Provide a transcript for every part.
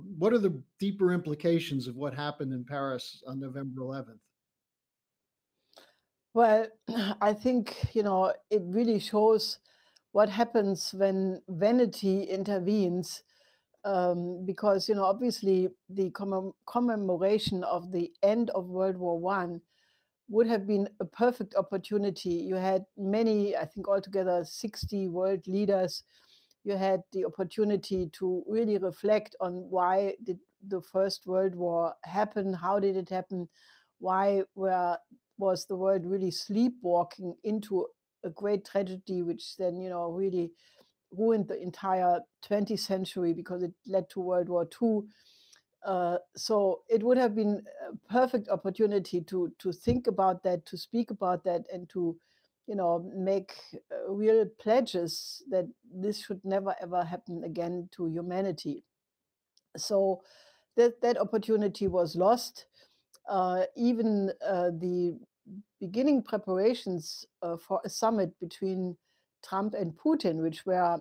What are the deeper implications of what happened in Paris on November 11th? Well, I think, it really shows what happens when vanity intervenes, because, obviously the commemoration of the end of World War One would have been a perfect opportunity. You had many, I think altogether 60 world leaders. You had the opportunity to really reflect on why did the First World War happen? How did it happen? Why was the world really sleepwalking into a great tragedy, which then, really ruined the entire 20th century because it led to World War II. So it would have been a perfect opportunity to think about that, to speak about that, and to, make real pledges that this should never ever happen again to humanity. So that opportunity was lost. Even the beginning preparations for a summit between Trump and Putin, which were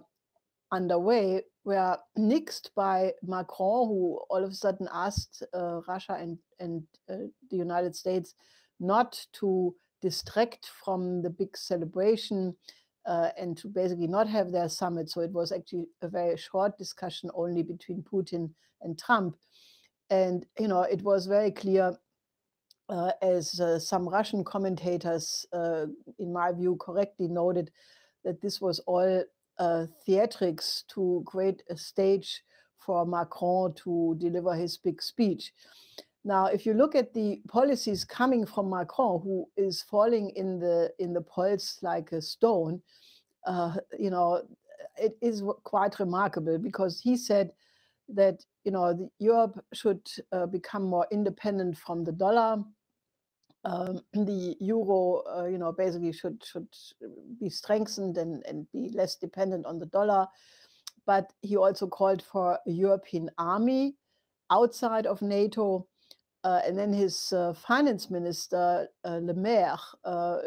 underway, were nixed by Macron, who all of a sudden asked Russia and the United States not to distract from the big celebration, and to basically not have their summit. So it was actually a very short discussion only between Putin and Trump. And, it was very clear, as some Russian commentators, in my view, correctly noted, that this was all theatrics to create a stage for Macron to deliver his big speech. Now, if you look at the policies coming from Macron, who is falling in the polls like a stone, it is quite remarkable, because he said that Europe should become more independent from the dollar. The euro, basically should be strengthened and be less dependent on the dollar. But he also called for a European army outside of NATO. And then his finance minister, Le Maire, a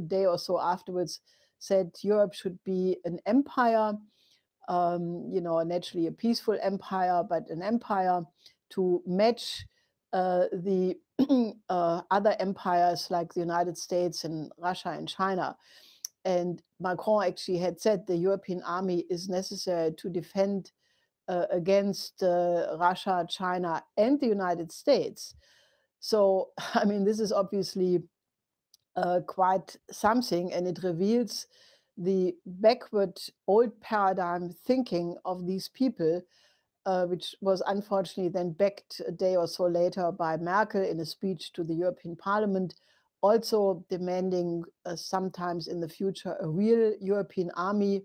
day or so afterwards, said Europe should be an empire, naturally a peaceful empire, but an empire to match the other empires like the United States and Russia and China. And Macron actually had said the European army is necessary to defend against Russia, China, and the United States. So, I mean, this is obviously quite something, and it reveals the backward old paradigm thinking of these people, which was unfortunately then backed a day or so later by Merkel in a speech to the European Parliament, also demanding sometimes in the future a real European army,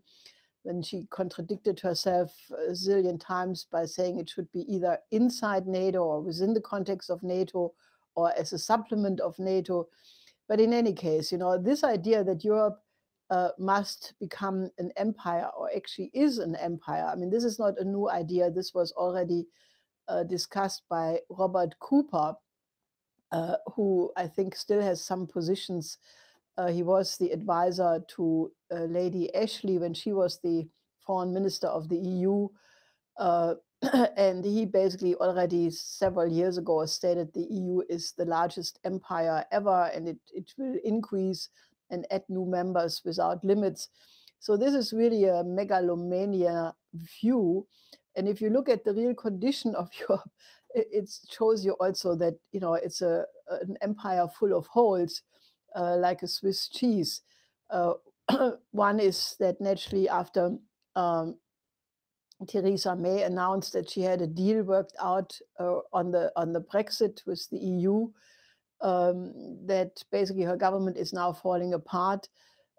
when she contradicted herself a zillion times by saying it should be either inside NATO or within the context of NATO or as a supplement of NATO. But in any case, this idea that Europe must become an empire, or actually is an empire. I mean, this is not a new idea. This was already discussed by Robert Cooper, who I think still has some positions. He was the advisor to Lady Ashley when she was the foreign minister of the EU. Uh, and he basically already several years ago stated the EU is the largest empire ever, and it will increase and add new members without limits. So this is really a megalomania view. And if you look at the real condition of Europe, it shows you also that it's an empire full of holes, like a Swiss cheese. Uh, One is that naturally after um, Theresa May announced that she had a deal worked out on the Brexit with the EU, that basically her government is now falling apart.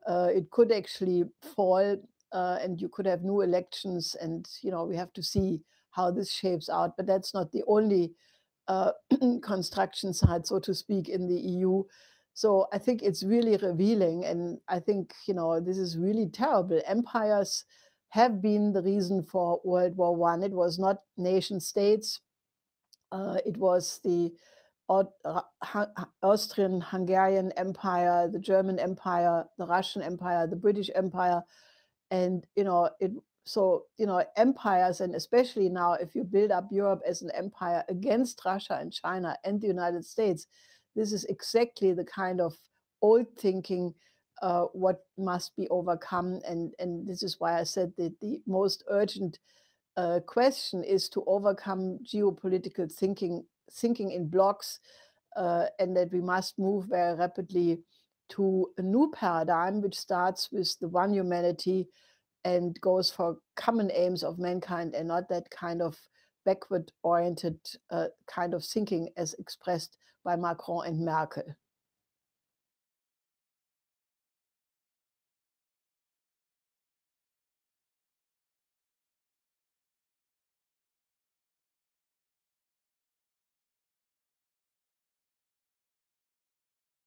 It could actually fall, and you could have new elections, and we have to see how this shapes out. But that's not the only uh, construction site, so to speak, in the EU. So I think it's really revealing, and I think this is really terrible. Empires have been the reason for World War One. It was not nation states. It was the Austrian-Hungarian Empire, the German Empire, the Russian Empire, the British Empire, and it So, empires, and especially now, if you build up Europe as an empire against Russia and China and the United States, this is exactly the kind of old thinking what must be overcome. And this is why I said that the most urgent question is to overcome geopolitical thinking in blocks, and that we must move very rapidly to a new paradigm, which starts with the one humanity and goes for common aims of mankind, and not that kind of backward oriented kind of thinking as expressed by Macron and Merkel.